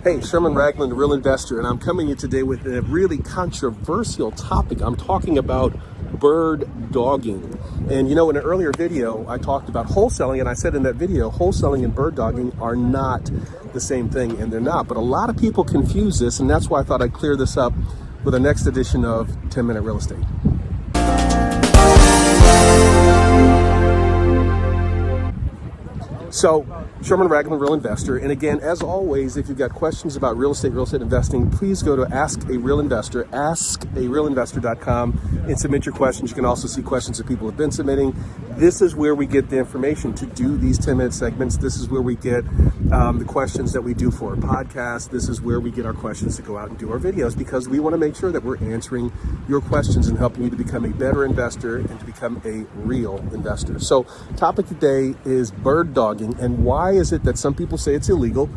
Hey, Sherman Ragland, Real Investor, and I'm coming to you today with a really controversial topic. I'm talking about bird dogging. And you know, in an earlier video, I talked about wholesaling, and I said in that video, wholesaling and bird dogging are not the same thing, and they're not. But a lot of people confuse this, and that's why I thought I'd clear this up with the next edition of 10-Minute Real Estate. So, Sherman Ragland, Real Investor. And again, as always, if you've got questions about real estate investing, please go to Ask a Real Investor, askarealinvestor.com, and submit your questions. You can also see questions that people have been submitting. This is where we get the information to do these 10-minute segments. This is where we get the questions that we do for our podcast. This is where we get our questions to go out and do our videos, because we want to make sure that we're answering your questions and helping you to become a better investor and to become a real investor. So, topic today is bird dogging. And why is it that some people say it's illegal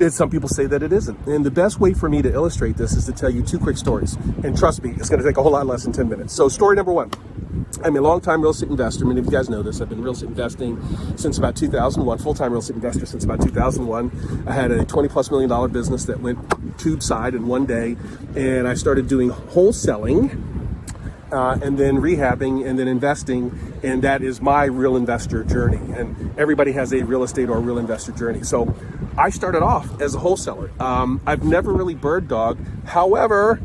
and some people say that it isn't? And the best way for me to illustrate this is to tell you two quick stories. And trust me, it's going to take a whole lot less than 10 minutes. So story number one. I'm a long-time real estate investor. Many of you guys know this. I've been real estate investing since about 2001, full-time real estate investor since about 2001. I had a $20+ million business that went tube side in one day. And I started doing wholesaling. And then rehabbing, and then investing, and that is my real investor journey. And everybody has a real estate or real investor journey. So I started off as a wholesaler. I've never really bird dogged. However,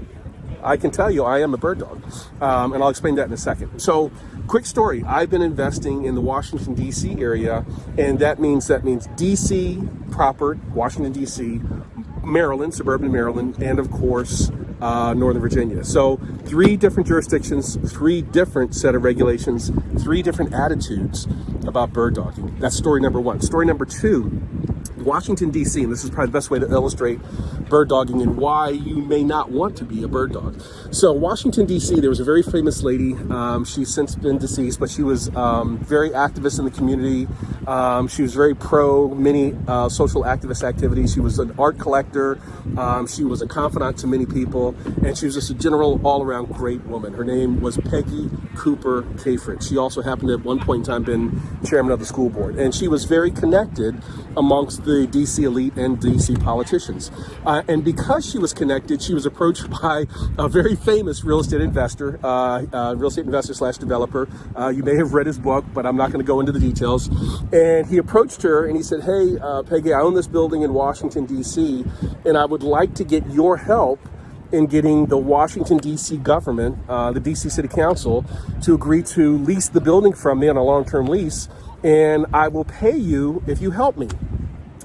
I can tell you I am a bird dog, and I'll explain that in a second. So, quick story. I've been investing in the Washington, D.C. area, and that means D.C. proper, Washington, D.C., Maryland, suburban Maryland, and of course, Northern Virginia. So 3 different jurisdictions, 3 different set of regulations, 3 different attitudes about bird dogging. That's story number one. Story number two, Washington, D.C., and this is probably the best way to illustrate bird dogging and why you may not want to be a bird dog. So Washington, D.C., there was a very famous lady. She's since been deceased, but she was very activist in the community. She was very pro many social activist activities. She was an art collector. She was a confidant to many people, and she was just a general all-around great woman. Her name was Peggy Cooper Cafritz. She also happened to at one point in time been chairman of the school board, and she was very connected amongst the DC elite and DC politicians. And because she was connected, she was approached by a very famous real estate investor / developer. You may have read his book, but I'm not going to go into the details. And he approached her and he said, "Hey, Peggy, I own this building in Washington, D.C., and I would like to get your help in getting the Washington, D.C. government, the D.C. City Council, to agree to lease the building from me on a long-term lease, and I will pay you if you help me."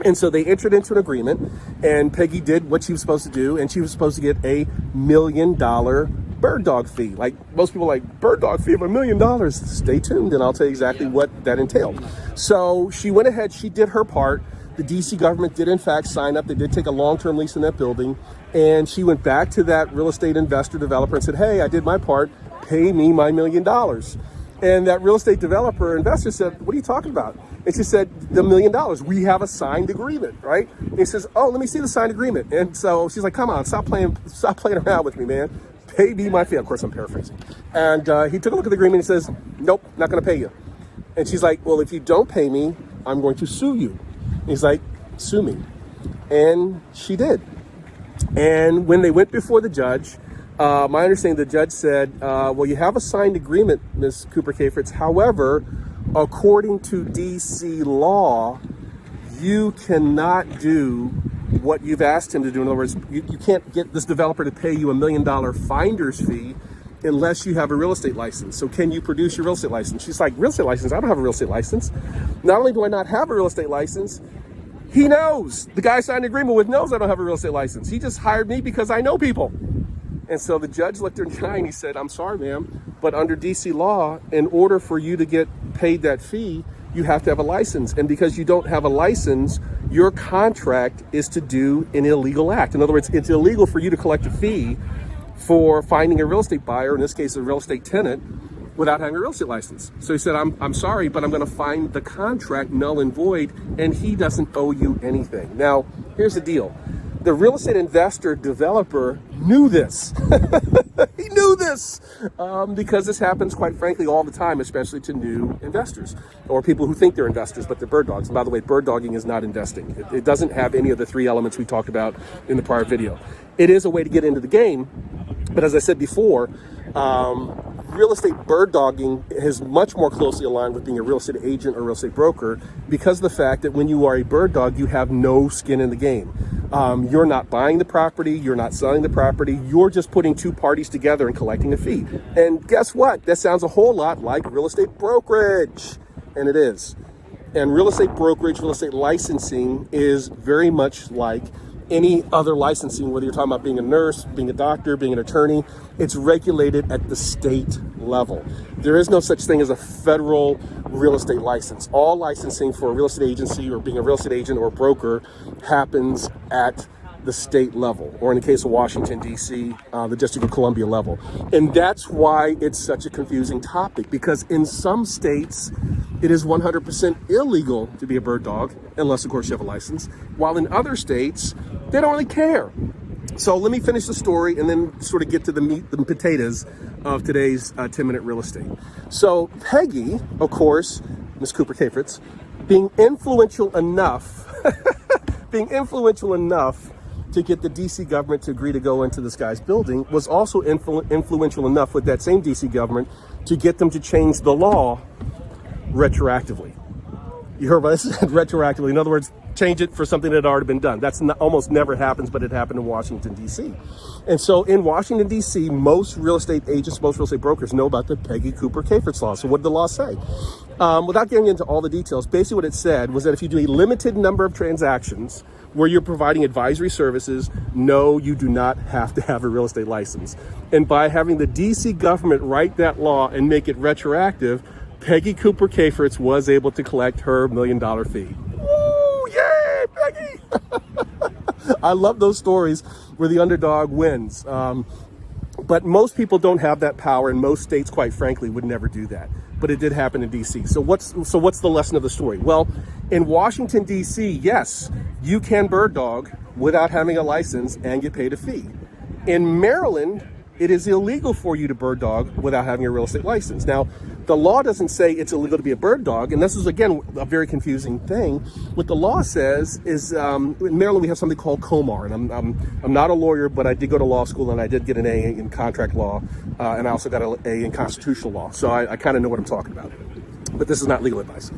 And so they entered into an agreement, and Peggy did what she was supposed to do, and she was supposed to get a $1 million bird dog fee. Like most people, like, bird dog fee of $1 million. Stay tuned, and I'll tell you exactly what that entailed. So she went ahead, she did her part. The DC government did in fact sign up. They did take a long-term lease in that building, and she went back to that real estate investor developer and said, "Hey, I did my part. Pay me my $1 million." And that real estate developer investor said, "What are you talking about?" And she said, "The $1 million. We have a signed agreement, right?" And he says, "Oh, let me see the signed agreement." And so she's like, "Come on, stop playing around with me, man. Pay me my fee." Of course, I'm paraphrasing. And he took a look at the agreement and he says, "Nope, not going to pay you." And she's like, "Well, if you don't pay me, I'm going to sue you." And he's like, "Sue me." And she did. And when they went before the judge, my understanding, the judge said, "Well, you have a signed agreement, Ms. Cooper Cafritz. However, according to DC law, you cannot do what you've asked him to do. In other words, you can't get this developer to pay you $1 million finder's fee unless you have a real estate license. So can you produce your real estate license?" She's like, "Real estate license? I don't have a real estate license. Not only do I not have a real estate license, he knows. The guy I signed an agreement with knows I don't have a real estate license. He just hired me because I know people." And so the judge looked her in the eye and he said, "I'm sorry, ma'am, but under DC law, in order for you to get paid that fee, you have to have a license. And because you don't have a license, your contract is to do an illegal act. In other words, it's illegal for you to collect a fee for finding a real estate buyer, in this case, a real estate tenant, without having a real estate license." So he said, I'm sorry, but I'm going to find the contract null and void, and he doesn't owe you anything." Now, here's the deal. The real estate investor developer knew this. He knew this because this happens, quite frankly, all the time, especially to new investors or people who think they're investors, but they're bird dogs. And by the way, bird dogging is not investing. It doesn't have any of the three elements we talked about in the prior video. It is a way to get into the game, but as I said before, real estate bird dogging is much more closely aligned with being a real estate agent or real estate broker because of the fact that when you are a bird dog, you have no skin in the game. You're not buying the property, you're not selling the property, you're just putting two parties together and collecting a fee. And guess what? That sounds a whole lot like real estate brokerage, and it is. And real estate brokerage, real estate licensing is very much like any other licensing, whether you're talking about being a nurse, being a doctor, being an attorney. It's regulated at the state level. There is no such thing as a federal real estate license. All licensing for a real estate agency or being a real estate agent or broker happens at the state level, or in the case of Washington, D.C., the District of Columbia level. And that's why it's such a confusing topic, because in some states, it is 100% illegal to be a bird dog, unless, of course, you have a license, while in other states, they don't really care. So let me finish the story and then sort of get to the meat and potatoes of today's 10-minute real estate. So Peggy, of course, Ms. Cooper Kafritz, being influential enough to get the DC government to agree to go into this guy's building, was also influential enough with that same DC government to get them to change the law retroactively. You heard what I said, retroactively. In other words, change it for something that had already been done. That's not, almost never happens, but it happened in Washington, D.C. And so in Washington, D.C., most real estate agents, most real estate brokers know about the Peggy Cooper Kafritz law. So what did the law say? Without getting into all the details, basically what it said was that if you do a limited number of transactions where you're providing advisory services, no, you do not have to have a real estate license. And by having the D.C. government write that law and make it retroactive, Peggy Cooper Kafritz was able to collect her $1 million fee. Woo! Yay, Peggy! I love those stories where the underdog wins. But most people don't have that power, and most states, quite frankly, would never do that. But it did happen in D.C. So what's the lesson of the story? Well, in Washington, D.C., yes, you can bird dog without having a license and get paid a fee. In Maryland, it is illegal for you to bird dog without having a real estate license. Now, the law doesn't say it's illegal to be a bird dog, and this is, again, a very confusing thing. What the law says is, in Maryland, we have something called COMAR, and I'm not a lawyer, but I did go to law school, and I did get an A in contract law, and I also got an A in constitutional law, so I kind of know what I'm talking about. But this is not legal advice.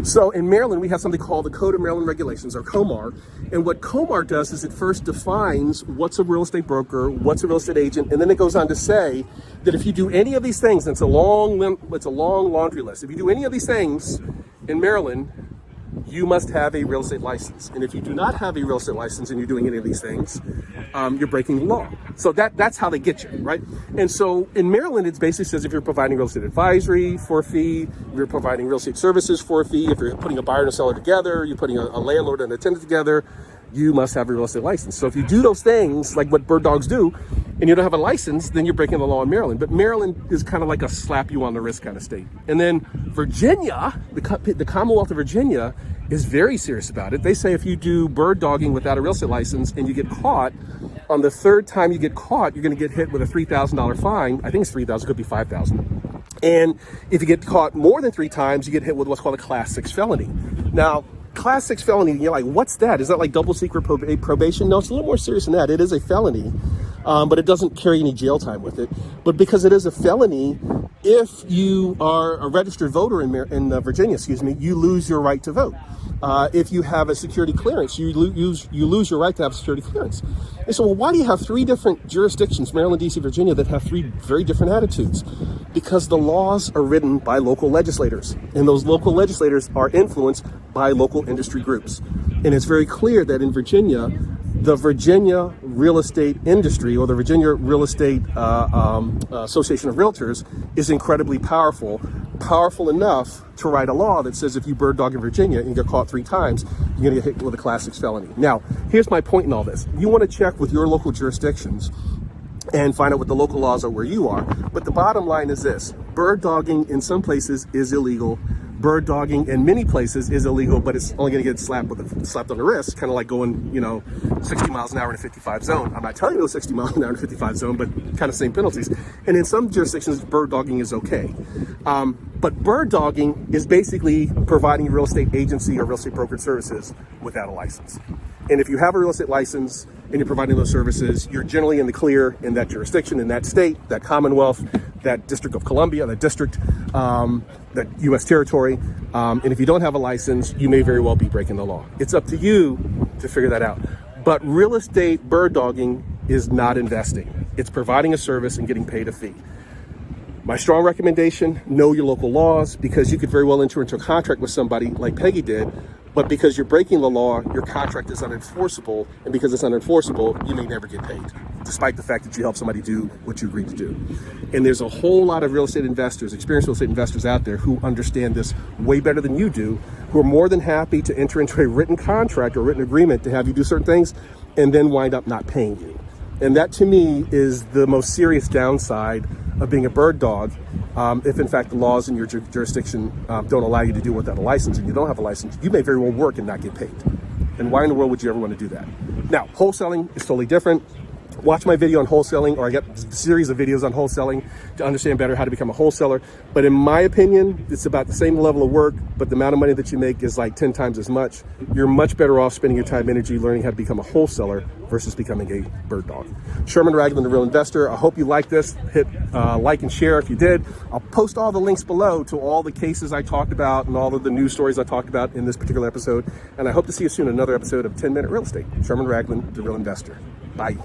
So in Maryland, we have something called the Code of Maryland Regulations, or COMAR. And what COMAR does is it first defines what's a real estate broker, what's a real estate agent, and then it goes on to say that if you do any of these things, and it's a long laundry list. If you do any of these things in Maryland, you must have a real estate license. And if you do not have a real estate license and you're doing any of these things, you're breaking the law. So that's how they get you, right? And so in Maryland, it basically says if you're providing real estate advisory for a fee, if you're providing real estate services for a fee, if you're putting a buyer and a seller together, you're putting a landlord and a tenant together, you must have a real estate license. So if you do those things, like what bird dogs do, and you don't have a license, then you're breaking the law in Maryland. But Maryland is kind of like a slap you on the wrist kind of state. And then Virginia, the Commonwealth of Virginia, is very serious about it. They say if you do bird dogging without a real estate license and you get caught, on the third time you get caught, you're going to get hit with a $3,000 fine. I think it's $3,000, it could be $5,000. And if you get caught more than 3 times, you get hit with what's called a Class 6 felony. Now, Class 6 felony, you're like, what's that? Is that like double secret probation? No, it's a little more serious than that. It is a felony, but it doesn't carry any jail time with it. But because it is a felony, if you are a registered voter in Virginia, you lose your right to vote. If you have a security clearance, you lose your right to have a security clearance. And so, well, why do you have 3 different jurisdictions, Maryland, D.C., Virginia, that have 3 very different attitudes? Because the laws are written by local legislators, and those local legislators are influenced by local industry groups. And it's very clear that in Virginia, the Virginia real estate industry, or the Virginia Real Estate Association of Realtors, is incredibly powerful enough to write a law that says if you bird dog in Virginia and get caught 3 times, you're going to get hit with a Class 6 felony. Now, here's my point in all this. You want to check with your local jurisdictions and find out what the local laws are where you are. But the bottom line is this: bird dogging in some places is illegal. bird dogging in many places is illegal, but it's only going to get slapped on the wrist, kind of like going, 60 miles an hour in a 55 zone. I'm not telling you to go 60 miles an hour in a 55 zone, but kind of same penalties. And in some jurisdictions, bird dogging is okay. But bird dogging is basically providing a real estate agency or real estate brokerage services without a license. And if you have a real estate license and you're providing those services, you're generally in the clear in that jurisdiction, in that state, that Commonwealth, that District of Columbia, that district, that U.S. territory. And if you don't have a license, you may very well be breaking the law. It's up to you to figure that out. But real estate bird dogging is not investing. It's providing a service and getting paid a fee. My strong recommendation, know your local laws, because you could very well enter into a contract with somebody like Peggy did, but because you're breaking the law, your contract is unenforceable, and because it's unenforceable, you may never get paid, despite the fact that you help somebody do what you agreed to do. And there's a whole lot of real estate investors, experienced real estate investors out there who understand this way better than you do, who are more than happy to enter into a written contract or written agreement to have you do certain things, and then wind up not paying you. And that, to me, is the most serious downside of being a bird dog. If in fact the laws in your jurisdiction don't allow you to do it without a license, and you don't have a license, you may very well work and not get paid. And why in the world would you ever want to do that? Now, wholesaling is totally different. Watch my video on wholesaling, or I got a series of videos on wholesaling to understand better how to become a wholesaler. But in my opinion, it's about the same level of work, but the amount of money that you make is like 10 times as much. You're much better off spending your time and energy learning how to become a wholesaler versus becoming a bird dog. Sherman Ragland, the Real Investor. I hope you like this. Hit like and share if you did. I'll post all the links below to all the cases I talked about and all of the news stories I talked about in this particular episode. And I hope to see you soon in another episode of 10 Minute Real Estate. Sherman Ragland, the Real Investor. Bye.